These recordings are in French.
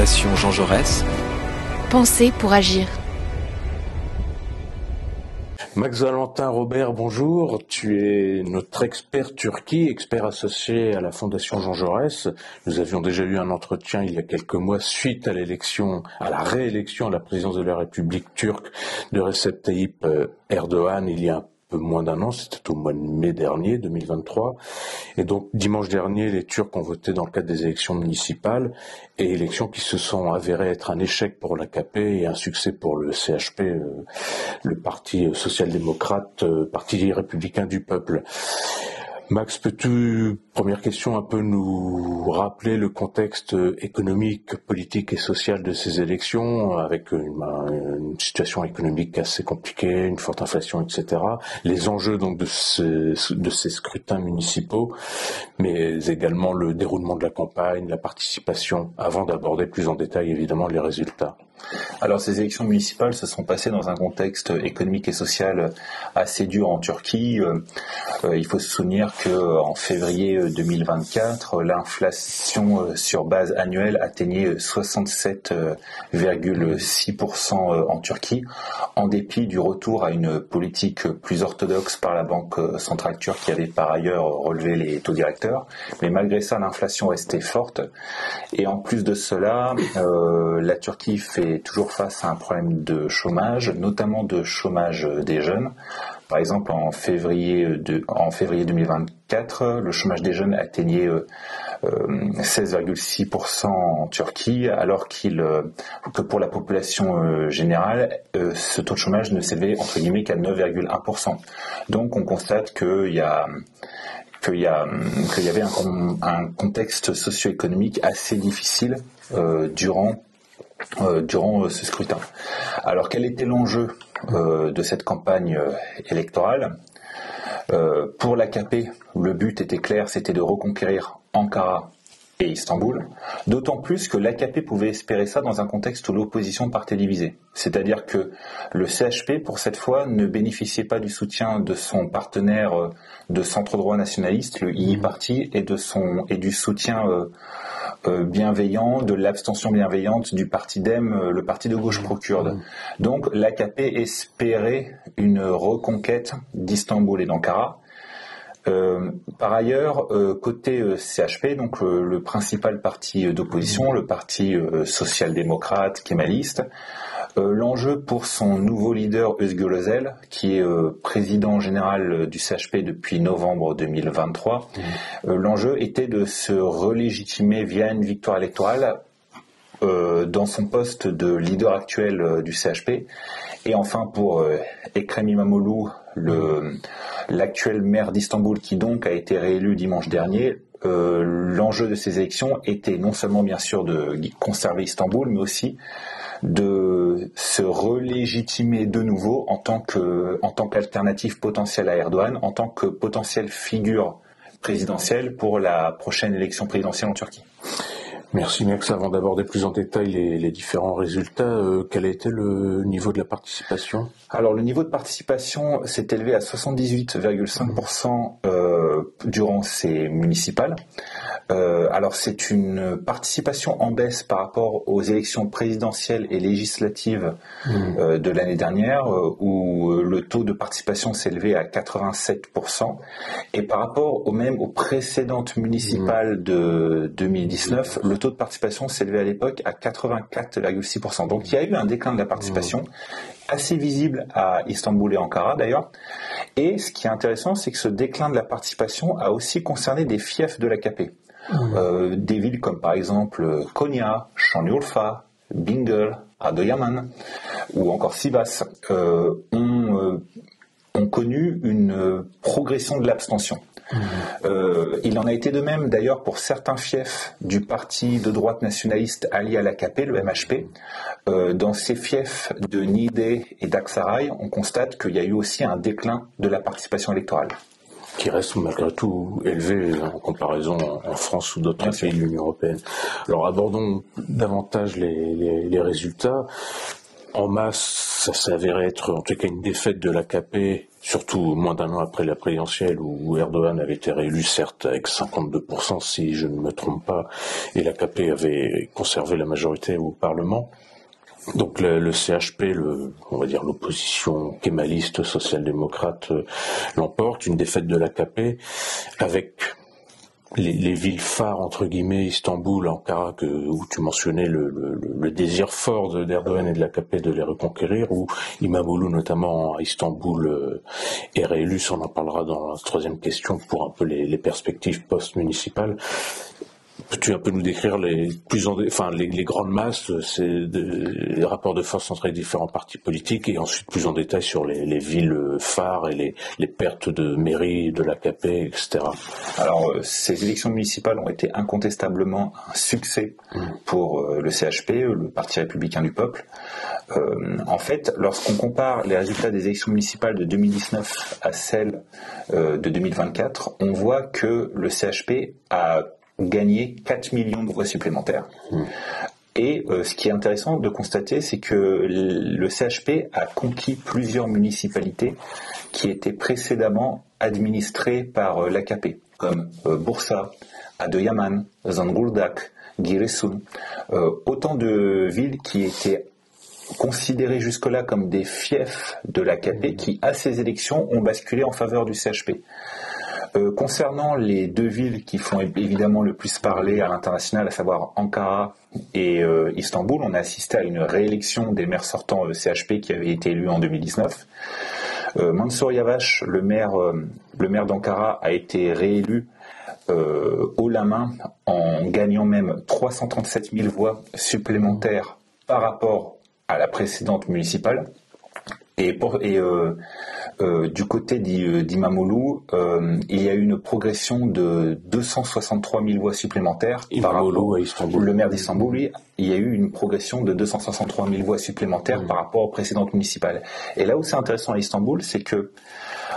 Fondation Jean Jaurès. Pensez pour agir. Max Valentin Robert, bonjour. Tu es notre expert Turquie, expert associé à la Fondation Jean Jaurès. Nous avions déjà eu un entretien il y a quelques mois suite à la réélection à la présidence de la République turque de Recep Tayyip Erdogan il y a un peu moins d'un an, c'était au mois de mai dernier, 2023. Et donc, dimanche dernier, les Turcs ont voté dans le cadre des élections municipales, et élections qui se sont avérées être un échec pour l'AKP et un succès pour le CHP, le Parti social-démocrate, Parti républicain du peuple. Max, peux-tu, première question, un peu nous rappeler le contexte économique, politique et social de ces élections, avec une situation économique assez compliquée, une forte inflation, etc. Les enjeux donc de ces scrutins municipaux, mais également le déroulement de la campagne, la participation, avant d'aborder plus en détail évidemment les résultats. Alors ces élections municipales se sont passées dans un contexte économique et social assez dur en Turquie. Il faut se souvenir qu'en février 2024, l'inflation sur base annuelle atteignait 67,6% en Turquie, en dépit du retour à une politique plus orthodoxe par la Banque centrale turque qui avait par ailleurs relevé les taux directeurs. Mais malgré ça, l'inflation restait forte. Et en plus de cela, la Turquie fait toujours face à un problème de chômage, notamment de chômage des jeunes. Par exemple, en février 2024, le chômage des jeunes atteignait 16,6% en Turquie, alors que pour la population générale, ce taux de chômage ne s'élevait entre guillemets qu'à 9,1%. Donc on constate qu'il y avait un contexte socio-économique assez difficile durant ce scrutin. Alors quel était l'enjeu de cette campagne électorale? Pour l'AKP, le but était clair, c'était de reconquérir Ankara et Istanbul, d'autant plus que l'AKP pouvait espérer ça dans un contexte où l'opposition partait divisée. C'est-à-dire que le CHP, pour cette fois, ne bénéficiait pas du soutien de son partenaire de centre-droit nationaliste, le II Parti, et du soutien bienveillant, de l'abstention bienveillante du parti DEM, le parti de gauche pro-kurde. Donc l'AKP espérait une reconquête d'Istanbul et d'Ankara. Par ailleurs, côté CHP, donc le principal parti d'opposition, le parti social-démocrate kémaliste, l'enjeu pour son nouveau leader Özgür Özel, qui est président général du CHP depuis novembre 2023, l'enjeu était de se relégitimer via une victoire électorale dans son poste de leader actuel du CHP. Et enfin pour Ekrem İmamoğlu, l'actuel maire d'Istanbul, qui donc a été réélu dimanche dernier, l'enjeu de ces élections était non seulement bien sûr de conserver Istanbul, mais aussi de se relégitimer de nouveau en tant qu'alternative potentielle à Erdogan, en tant que potentielle figure présidentielle pour la prochaine élection présidentielle en Turquie. Merci Max. Avant d'aborder plus en détail les différents résultats, quel a été le niveau de la participation? Alors le niveau de participation s'est élevé à 78,5% durant ces municipales. Alors c'est une participation en baisse par rapport aux élections présidentielles et législatives de l'année dernière, où le taux de participation s'élevait à 87%, et par rapport aux précédentes municipales de 2019, le taux de participation s'élevait à l'époque à 84,6%. Donc il y a eu un déclin de la participation assez visible à Istanbul et Ankara d'ailleurs. Et ce qui est intéressant, c'est que ce déclin de la participation a aussi concerné des fiefs de l'AKP. Des villes comme par exemple Konya, Şanlıurfa, Bingöl, Adıyaman ou encore Sivas ont connu une progression de l'abstention. Il en a été de même d'ailleurs pour certains fiefs du parti de droite nationaliste allié à l'AKP, le MHP. Dans ces fiefs de Niğde et d'Aksaray, on constate qu'il y a eu aussi un déclin de la participation électorale. Qui reste malgré tout élevé en comparaison en France ou d'autres pays de l'Union européenne. Alors abordons davantage les résultats. En masse, ça s'avérait être en tout cas une défaite de l'AKP surtout moins d'un an après la présidentielle où Erdogan avait été réélu, certes avec 52% si je ne me trompe pas, et l'AKP avait conservé la majorité au Parlement. Donc le CHP, on va dire l'opposition kémaliste social-démocrate, l'emporte, une défaite de l'AKP avec les villes phares entre guillemets, Istanbul, Ankara, où tu mentionnais le désir fort d'Erdogan et de l'AKP de les reconquérir, où Imamoglu notamment à Istanbul est réélu, ça on en parlera dans la troisième question pour un peu les perspectives post-municipales. Peux-tu un peu nous décrire les grandes masses, les rapports de force entre les différents partis politiques et ensuite plus en détail sur les villes phares et les pertes de mairie, de l'AKP, etc. Alors, ces élections municipales ont été incontestablement un succès pour le CHP, le Parti républicain du peuple. En fait, lorsqu'on compare les résultats des élections municipales de 2019 à celles de 2024, on voit que le CHP a gagné 4 millions de voix supplémentaires. Et ce qui est intéressant de constater, c'est que le CHP a conquis plusieurs municipalités qui étaient précédemment administrées par l'AKP, comme Bursa, Adıyaman, Zonguldak, Giresun, autant de villes qui étaient considérées jusque-là comme des fiefs de l'AKP qui, à ces élections, ont basculé en faveur du CHP. Concernant les deux villes qui font évidemment le plus parler à l'international, à savoir Ankara et Istanbul, on a assisté à une réélection des maires sortants CHP qui avaient été élus en 2019. Mansur Yavaş, le maire d'Ankara, a été réélu haut la main en gagnant même 337 000 voix supplémentaires par rapport à la précédente municipale. Du côté d'Imamoglu, il y a eu une progression de 263 000 voix supplémentaires par rapport à Istanbul. Le maire d'Istanbul, lui, il y a eu une progression de 263 000 voix supplémentaires par rapport aux précédentes municipales. Et là où c'est intéressant à Istanbul, c'est que,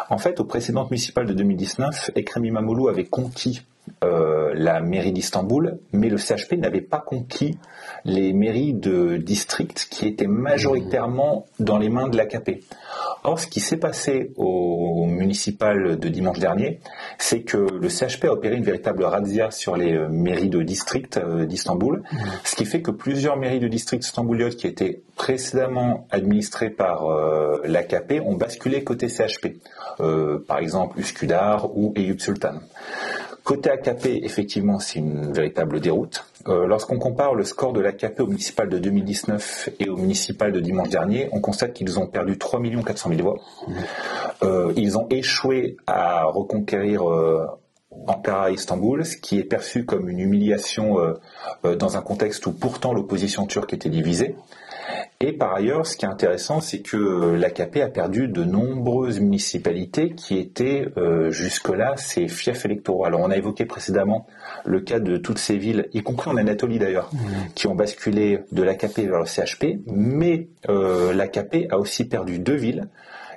en fait, aux précédentes municipales de 2019, Ekrem İmamoğlu avait conquis la mairie d'Istanbul, mais le CHP n'avait pas conquis les mairies de district qui étaient majoritairement dans les mains de l'AKP. Or, ce qui s'est passé au municipal de dimanche dernier, c'est que le CHP a opéré une véritable razzia sur les mairies de district d'Istanbul, ce qui fait que plusieurs mairies de district istanbuliotes qui étaient précédemment administrées par l'AKP ont basculé côté CHP, par exemple Üsküdar ou Eyüp Sultan. Côté AKP, effectivement, c'est une véritable déroute. Lorsqu'on compare le score de l'AKP au municipal de 2019 et au municipal de dimanche dernier, on constate qu'ils ont perdu 3 400 000 voix. Ils ont échoué à reconquérir Ankara et Istanbul, ce qui est perçu comme une humiliation dans un contexte où pourtant l'opposition turque était divisée. Et par ailleurs, ce qui est intéressant, c'est que l'AKP a perdu de nombreuses municipalités qui étaient jusque-là ses fiefs électoraux. Alors on a évoqué précédemment le cas de toutes ces villes, y compris en Anatolie d'ailleurs, qui ont basculé de l'AKP vers le CHP, mais l'AKP a aussi perdu deux villes,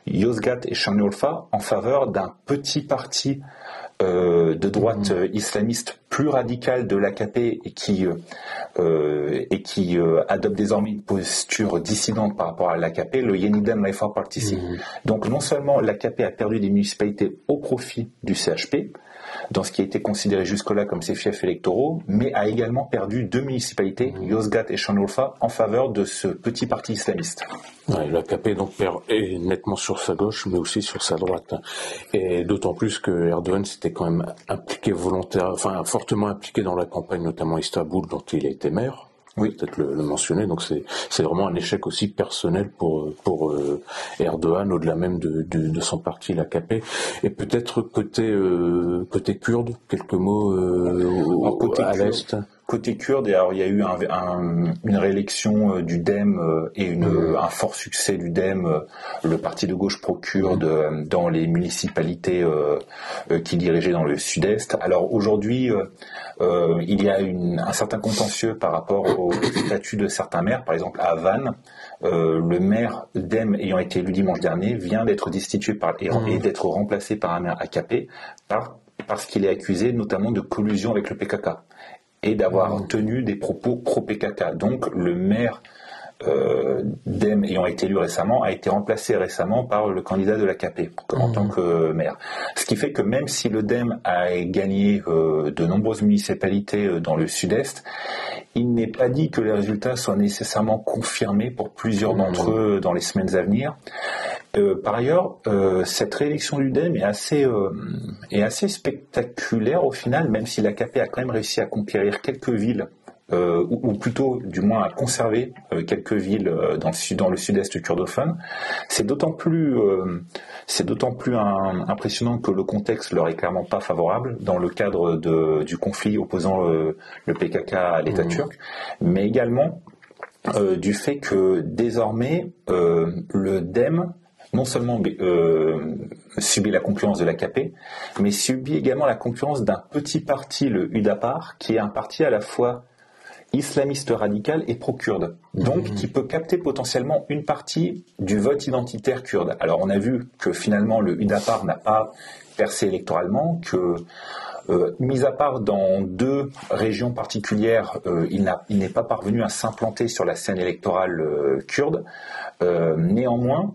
Yozgat et Şanlıurfa, en faveur d'un petit parti de droite islamiste plus radical de l'AKP et qui adopte désormais une posture dissidente par rapport à l'AKP, le Yeniden Refah Partisi. Donc non seulement l'AKP a perdu des municipalités au profit du CHP, dans ce qui a été considéré jusque-là comme ses fiefs électoraux, mais a également perdu deux municipalités, Yozgat et Şanlıurfa, en faveur de ce petit parti islamiste. Ouais, l'AKP donc est nettement sur sa gauche, mais aussi sur sa droite. Et d'autant plus que Erdogan s'était quand même impliqué fortement impliqué dans la campagne, notamment à Istanbul, dont il a été maire. Oui, peut-être le mentionner. Donc c'est vraiment un échec aussi personnel pour Erdogan, au-delà même de son parti, l'AKP. Et peut-être côté kurde, quelques mots à l'est. Côté kurde, alors il y a eu une réélection du DEM et un fort succès du DEM, le parti de gauche pro-kurde, dans les municipalités qu'il dirigeait dans le sud-est. Alors aujourd'hui, il y a un certain contentieux par rapport au statut de certains maires. Par exemple, à Van, le maire DEM ayant été élu dimanche dernier vient d'être destitué et d'être remplacé par un maire AKP parce qu'il est accusé notamment de collusion avec le PKK et d'avoir tenu des propos pro-PKK. Donc le maire DEM ayant été élu récemment a été remplacé récemment par le candidat de l'AKP en tant que maire. Ce qui fait que même si le DEM a gagné de nombreuses municipalités dans le sud-est, il n'est pas dit que les résultats soient nécessairement confirmés pour plusieurs d'entre eux dans les semaines à venir. Par ailleurs, cette réélection du DEM est assez spectaculaire au final, même si l'AKP a quand même réussi à conquérir quelques villes, ou plutôt du moins à conserver quelques villes dans le sud-est kurdophone. C'est d'autant plus impressionnant que le contexte leur est clairement pas favorable dans le cadre du conflit opposant le PKK à l'État turc, mais également du fait que désormais le DEM non seulement subit la concurrence de l'AKP, mais subit également la concurrence d'un petit parti, le Hüdapar, qui est un parti à la fois islamiste radical et pro-kurde, donc qui peut capter potentiellement une partie du vote identitaire kurde. Alors on a vu que finalement le Hüdapar n'a pas percé électoralement, que mis à part dans 2 régions particulières, il n'est pas parvenu à s'implanter sur la scène électorale kurde. Néanmoins,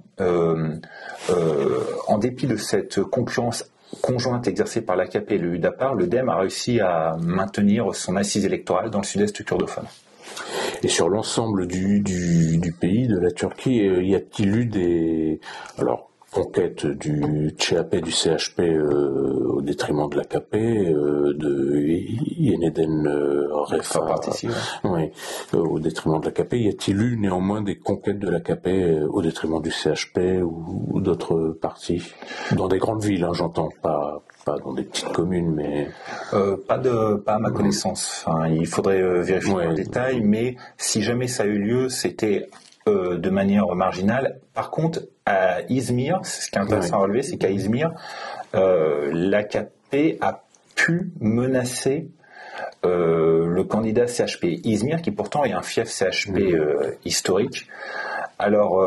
en dépit de cette concurrence conjointe exercée par l'AKP et le Hüdapar, le DEM a réussi à maintenir son assise électorale dans le sud-est kurdophone. Et sur l'ensemble du pays, de la Turquie, y a-t-il eu des conquêtes du CHP, du CHP au détriment de l'AKP, de Yeniden Refah, au détriment de l'AKP? Y a-t-il eu néanmoins des conquêtes de l'AKP au détriment du CHP ou d'autres partis? Dans des grandes villes, j'entends, pas dans des petites communes, mais... Pas à ma connaissance. Enfin, il faudrait vérifier en détail, mais si jamais ça a eu lieu, c'était de manière marginale. Par contre, à Izmir, ce qui est intéressant à relever, c'est qu'à Izmir, l'AKP a pu menacer le candidat CHP. Izmir, qui pourtant est un fief CHP historique. Alors,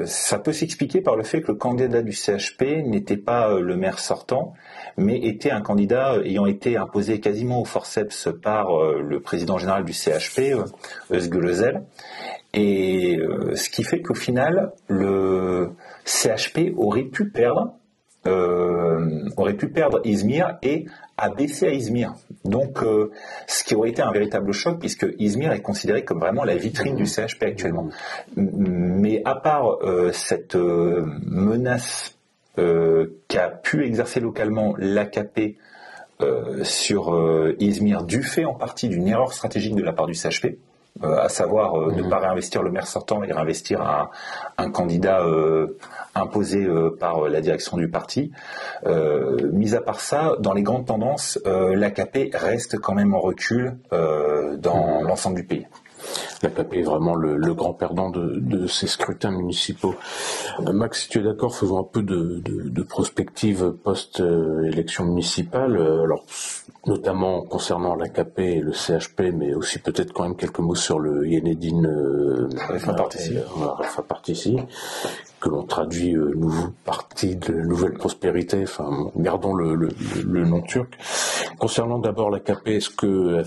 ça peut s'expliquer par le fait que le candidat du CHP n'était pas le maire sortant, mais était un candidat ayant été imposé quasiment au forceps par le président général du CHP, Özgür Özel. Et ce qui fait qu'au final, le CHP aurait pu perdre Izmir et abaisser à Izmir. Donc, ce qui aurait été un véritable choc, puisque Izmir est considéré comme vraiment la vitrine du CHP actuellement. Mais à part cette menace qu'a pu exercer localement l'AKP sur Izmir, du fait en partie d'une erreur stratégique de la part du CHP, à savoir ne pas réinvestir le maire sortant et réinvestir un candidat imposé par la direction du parti. Mis à part ça, dans les grandes tendances, l'AKP reste quand même en recul dans l'ensemble du pays. L'AKP est vraiment le grand perdant de ces scrutins municipaux. Max, si tu es d'accord, faisons un peu de prospective post-élection municipale, alors notamment concernant l'AKP et le CHP, mais aussi peut-être quand même quelques mots sur le Yenidin Refah Partisi, que l'on traduit nouveau parti de nouvelle prospérité, enfin gardons le nom turc. Concernant d'abord l'AKP, est-ce que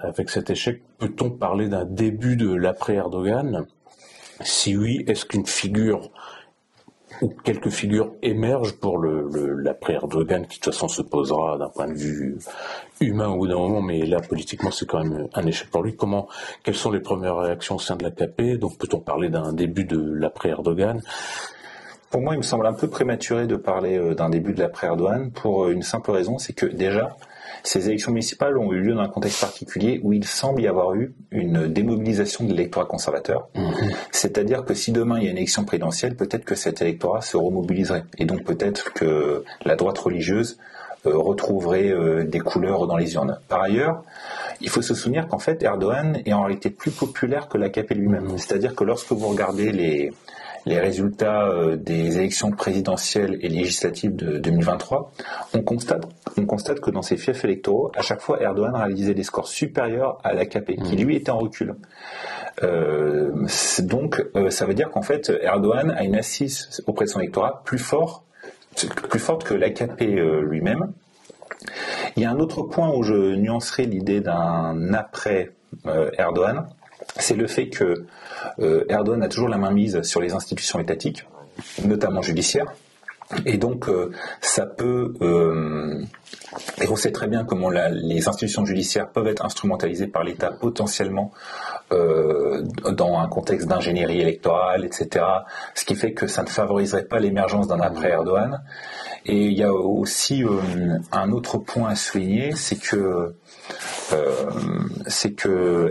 avec cet échec, peut-on parler d'un début de l'après-Erdogan? Si oui, est-ce qu'une figure ou quelques figures émergent pour l'après-Erdogan, qui de toute façon se posera d'un point de vue humain au bout d'un moment, mais là politiquement c'est quand même un échec pour lui. Quelles sont les premières réactions au sein de l'AKP? Donc peut-on parler d'un début de l'après-Erdogan? Pour moi, il me semble un peu prématuré de parler d'un début de l'après-Erdogan pour une simple raison, c'est que déjà, ces élections municipales ont eu lieu dans un contexte particulier où il semble y avoir eu une démobilisation de l'électorat conservateur. C'est-à-dire que si demain il y a une élection présidentielle, peut-être que cet électorat se remobiliserait. Et donc peut-être que la droite religieuse retrouverait des couleurs dans les urnes. Par ailleurs, il faut se souvenir qu'en fait Erdogan est en réalité plus populaire que l'AKP lui-même. C'est-à-dire que lorsque vous regardez les résultats des élections présidentielles et législatives de 2023, on constate que dans ces fiefs électoraux, à chaque fois, Erdogan réalisait des scores supérieurs à l'AKP, qui lui était en recul. Donc, ça veut dire qu'en fait, Erdogan a une assise auprès de son électorat plus forte que l'AKP lui-même. Il y a un autre point où je nuancerai l'idée d'un après Erdogan, c'est le fait que Erdogan a toujours la main mise sur les institutions étatiques, notamment judiciaires, et donc ça peut... et on sait très bien comment les institutions judiciaires peuvent être instrumentalisées par l'État potentiellement dans un contexte d'ingénierie électorale, etc. Ce qui fait que ça ne favoriserait pas l'émergence d'un après-Erdogan. Et il y a aussi un autre point à souligner, c'est que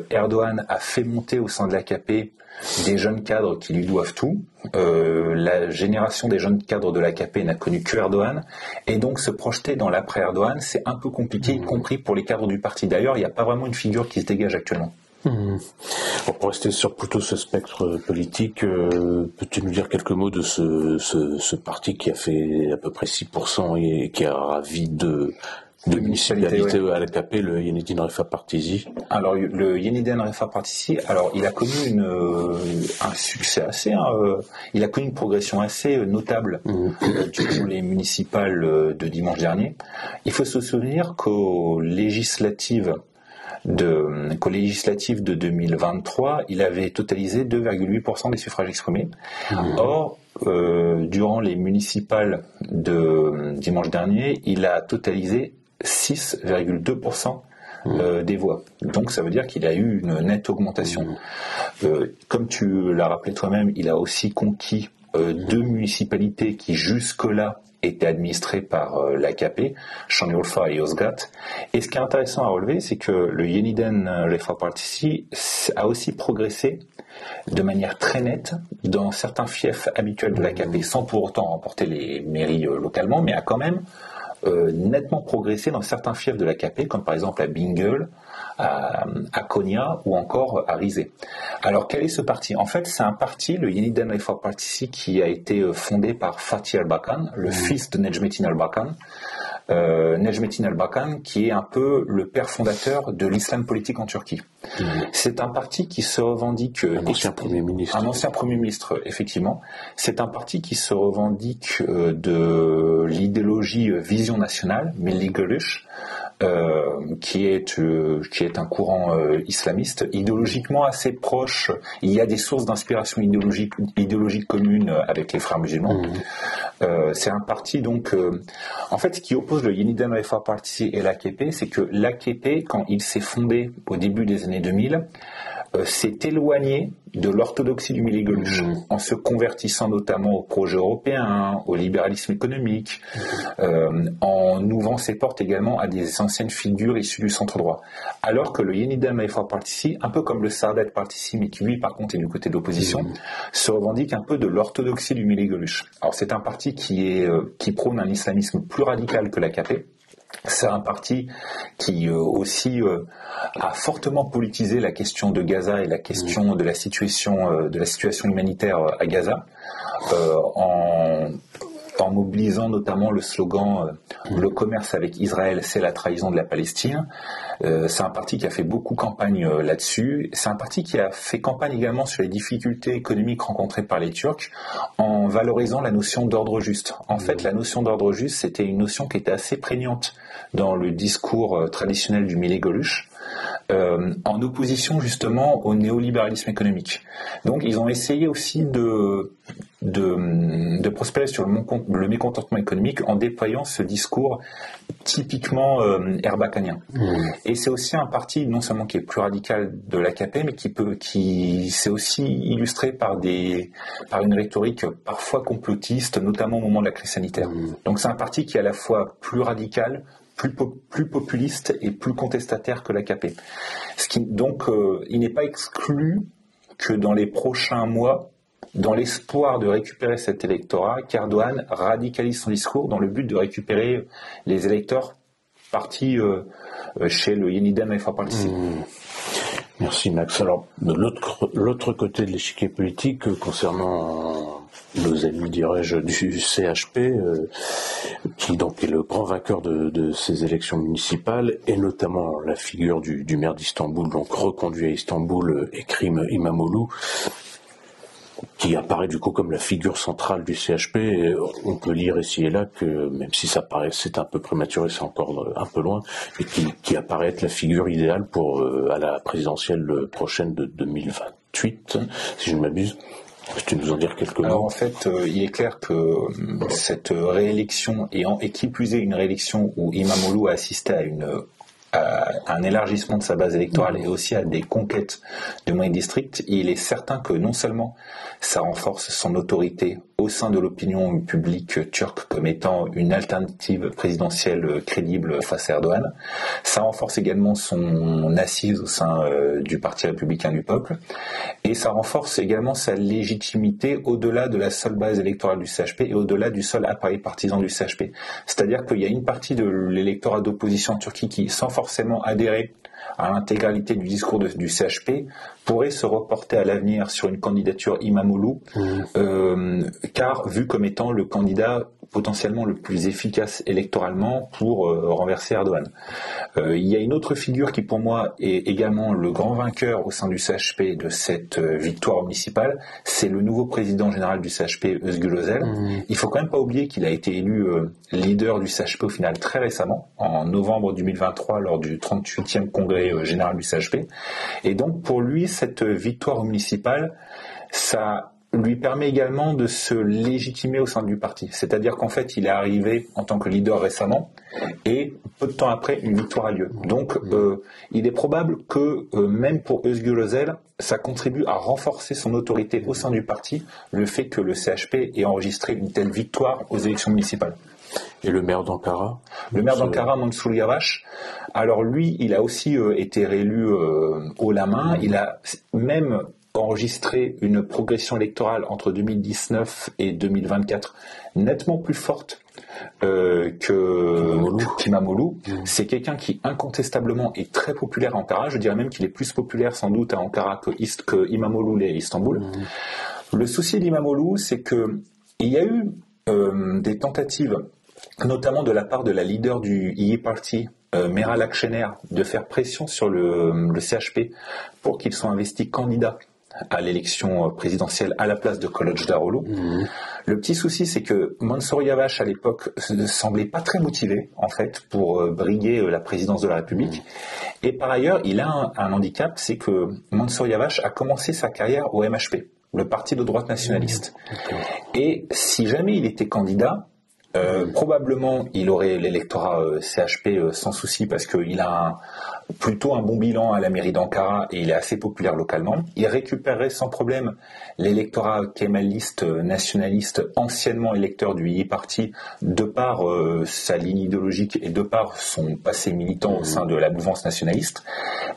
Erdogan a fait monter au sein de l'AKP des jeunes cadres qui lui doivent tout. La génération des jeunes cadres de l'AKP n'a connu que Erdogan, et donc se projeter dans l'après-Erdogan, c'est un peu compliqué, y compris pour les cadres du parti. D'ailleurs, il n'y a pas vraiment une figure qui se dégage actuellement. Pour rester sur plutôt ce spectre politique, peux-tu nous dire quelques mots de ce parti qui a fait à peu près 6% et qui a ravi de municipalités à l'AKP, le Yenidine Refah Partisi? Alors, le Yenidine Refah Partisi, alors il a connu un succès assez, il a connu une progression assez notable durant les municipales de dimanche dernier. Il faut se souvenir qu'aux législatives de 2023, il avait totalisé 2,8% des suffrages exprimés. Or, durant les municipales de dimanche dernier, il a totalisé 6,2% des voix. Donc ça veut dire qu'il a eu une nette augmentation. Comme tu l'as rappelé toi-même, il a aussi conquis 2 municipalités qui jusque-là étaient administrées par l'AKP, Şanlıurfa et Yozgat. Et ce qui est intéressant à relever, c'est que le Yeniden Refah Partisi a aussi progressé de manière très nette dans certains fiefs habituels de l'AKP, sans pour autant remporter les mairies localement, mais a quand même nettement progressé dans certains fiefs de l'AKP, comme par exemple à Bingöl, à Konya ou encore à Rize. Alors quel est ce parti? En fait, c'est un parti, le Yeniden Refah Partisi, qui a été fondé par Fatih Erbakan, le fils de Necmettin Erbakan. Necmettin Erbakan, qui est un peu le père fondateur de l'islam politique en Turquie. C'est un parti qui se revendique... Un ancien Premier ministre. Un ancien Premier ministre, effectivement. C'est un parti qui se revendique de l'idéologie Vision nationale, Milli Görüş, qui est un courant islamiste, idéologiquement assez proche. Il y a des sources d'inspiration idéologique communes avec les frères musulmans. C'est un parti donc... en fait, ce qui oppose le Yeniden Refah Partisi et l'AKP, c'est que l'AKP, quand il s'est fondé au début des années 2000, s'est éloigné de l'orthodoxie du Milli Görüş, en se convertissant notamment au projet européen, au libéralisme économique, en ouvrant ses portes également à des anciennes figures issues du centre-droit. Alors que le Yeniden Refah Partisi, un peu comme le Saadet Partisi, mais qui lui par contre est du côté de l'opposition, se revendique un peu de l'orthodoxie du Milli Görüş. Alors c'est un parti qui prône un islamisme plus radical que l'AKP. C'est un parti qui aussi a fortement politisé la question de Gaza et la question de la situation humanitaire à Gaza, en mobilisant notamment le slogan le commerce avec Israël, c'est la trahison de la Palestine. C'est un parti qui a fait beaucoup campagne là-dessus. C'est un parti qui a fait campagne également sur les difficultés économiques rencontrées par les Turcs en valorisant la notion d'ordre juste. En fait, la notion d'ordre juste, c'était une notion qui était assez prégnante dans le discours traditionnel du Milli Görüş, en opposition justement au néolibéralisme économique. Donc ils ont essayé aussi de prospérer sur le mécontentement économique en déployant ce discours typiquement erbakanien. Et c'est aussi un parti non seulement qui est plus radical de l'AKP, mais qui s'est aussi illustré par une rhétorique parfois complotiste, notamment au moment de la crise sanitaire. Donc c'est un parti qui est à la fois plus radical, plus populiste et plus contestataire que l'AKP. Donc il n'est pas exclu que dans les prochains mois, dans l'espoir de récupérer cet électorat, qu'Erdogan radicalise son discours dans le but de récupérer les électeurs partis chez le Yeniden Refah Partisi. Merci Max. Alors, de l'autre côté de l'échiquier politique, concernant nos amis, dirais-je, du CHP, qui donc est le grand vainqueur de ces élections municipales, et notamment la figure du maire d'Istanbul, donc reconduit à Istanbul, Ekrem İmamoğlu. qui apparaît du coup comme la figure centrale du CHP. Et on peut lire ici et là que, même si ça paraît, c'est un peu prématuré, c'est encore un peu loin, et qui apparaît être la figure idéale pour à la présidentielle prochaine de 2028, si je ne m'abuse. Peux-tu nous en dire quelques mots? Alors en fait, il est clair que cette réélection, et qui plus est une réélection où Imamoglu a assisté à un élargissement de sa base électorale et aussi à des conquêtes de moyens districts, il est certain que non seulement ça renforce son autorité au sein de l'opinion publique turque comme étant une alternative présidentielle crédible face à Erdogan, ça renforce également son assise au sein du Parti républicain du peuple, et ça renforce également sa légitimité au-delà de la seule base électorale du CHP et au-delà du seul appareil partisan du CHP. C'est-à-dire qu'il y a une partie de l'électorat d'opposition en Turquie qui, sans forcément adhérer à l'intégralité du discours du CHP, pourrait se reporter à l'avenir sur une candidature Imamoglu, car vu comme étant le candidat potentiellement le plus efficace électoralement pour renverser Erdogan. Il y a une autre figure qui pour moi est également le grand vainqueur au sein du CHP de cette victoire municipale, c'est le nouveau président général du CHP, Özgür Özel. Il faut quand même pas oublier qu'il a été élu leader du CHP au final très récemment, en novembre 2023 lors du 38e congrès général du CHP. Et donc pour lui, cette victoire municipale, ça lui permet également de se légitimer au sein du parti. C'est-à-dire qu'en fait, il est arrivé en tant que leader récemment et peu de temps après, une victoire a lieu. Donc, il est probable que même pour Özgür Özel, ça contribue à renforcer son autorité au sein du parti, le fait que le CHP ait enregistré une telle victoire aux élections municipales. Et le maire d'Ankara? Le maire d'Ankara, Mansur Yavaş, alors lui, il a aussi été réélu haut la main. Il a même enregistré une progression électorale entre 2019 et 2024 nettement plus forte qu'Imamoglu. C'est quelqu'un qui incontestablement est très populaire à Ankara. Je dirais même qu'il est plus populaire sans doute à Ankara que Imamoglu l'est à Istanbul. Le souci d'Imamoglu, c'est que il y a eu des tentatives, notamment de la part de la leader du İYİ Parti, Meral Akşener, de faire pression sur le CHP pour qu'il soit investi candidat à l'élection présidentielle à la place de Kılıçdaroğlu. Le petit souci, c'est que Mansur Yavaş, à l'époque, ne semblait pas très motivé, en fait, pour briguer la présidence de la République. Et par ailleurs, il a un handicap, c'est que Mansur Yavaş a commencé sa carrière au MHP, le parti de droite nationaliste. Et si jamais il était candidat, probablement il aurait l'électorat CHP sans souci parce qu'il a plutôt un bon bilan à la mairie d'Ankara et il est assez populaire localement. Il récupérerait sans problème l'électorat kémaliste, nationaliste, anciennement électeur du İYİ Parti, de par sa ligne idéologique et de par son passé militant au sein de la mouvance nationaliste.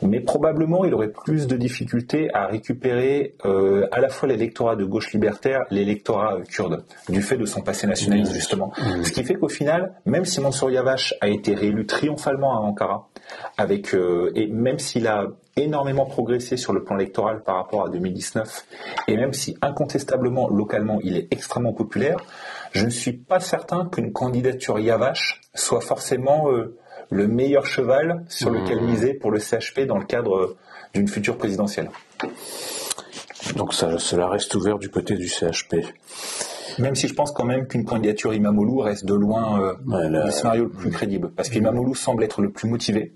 Mais probablement il aurait plus de difficultés à récupérer à la fois l'électorat de gauche libertaire, l'électorat kurde, du fait de son passé nationaliste justement. Ce qui fait qu'au final, même si Mansur Yavaş a été réélu triomphalement à Ankara, et même s'il a énormément progressé sur le plan électoral par rapport à 2019, et même si incontestablement, localement, il est extrêmement populaire, je ne suis pas certain qu'une candidature Yavaş soit forcément le meilleur cheval sur lequel miser pour le CHP dans le cadre d'une future présidentielle. Donc cela reste ouvert du côté du CHP. Même si je pense quand même qu'une candidature Imamoglu reste de loin le scénario le plus crédible. Parce qu'Imamoglu semble être le plus motivé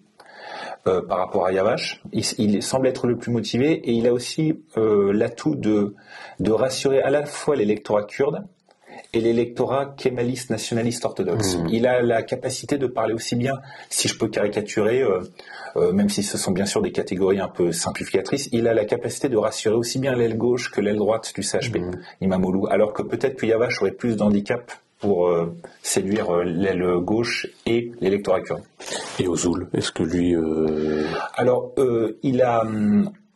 par rapport à Yavaş. Il semble être le plus motivé et il a aussi l'atout de rassurer à la fois l'électorat kurde et l'électorat kémaliste nationaliste orthodoxe. Il a la capacité de parler aussi bien, si je peux caricaturer, même si ce sont bien sûr des catégories un peu simplificatrices, il a la capacité de rassurer aussi bien l'aile gauche que l'aile droite du CHP, Imamoglu, alors que peut-être que Yavaş aurait plus d'handicap pour séduire l'aile gauche et l'électorat kurde. Et Özgür, est-ce que lui... Alors, il a...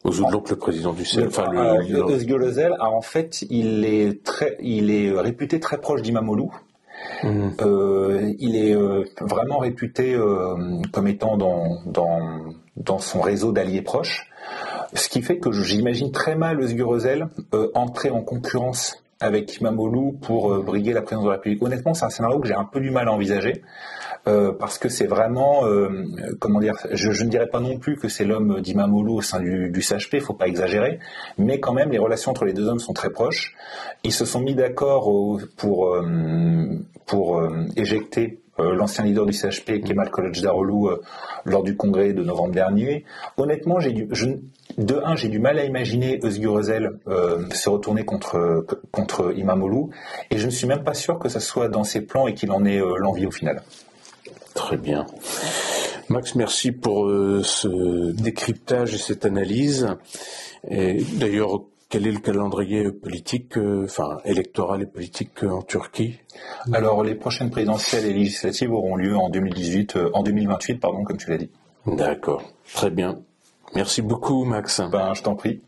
Özgür, donc le président du CHP. Özgür Özel, en fait, il est réputé très proche d'Imamoglu. Il est vraiment réputé comme étant dans son réseau d'alliés proches, ce qui fait que j'imagine très mal Özgür Özel entrer en concurrence avec Imamoglu pour briguer la présidence de la République. Honnêtement, c'est un scénario que j'ai un peu du mal à envisager. parce que c'est vraiment, comment dire, je ne dirais pas non plus que c'est l'homme d'Imamoglu au sein du CHP, il faut pas exagérer, mais quand même les relations entre les deux hommes sont très proches. Ils se sont mis d'accord pour éjecter l'ancien leader du CHP, Kemal Kılıçdaroğlu, lors du congrès de novembre dernier. Honnêtement, j'ai du mal à imaginer Özgür Özel se retourner contre Imamoglu, et je ne suis même pas sûr que ça soit dans ses plans et qu'il en ait l'envie au final. Très bien. Max, merci pour ce décryptage et cette analyse. Et d'ailleurs, quel est le calendrier politique, électoral et politique en Turquie? Alors, les prochaines présidentielles et législatives auront lieu en 2028, comme tu l'as dit. D'accord. Très bien. Merci beaucoup, Max. Je t'en prie.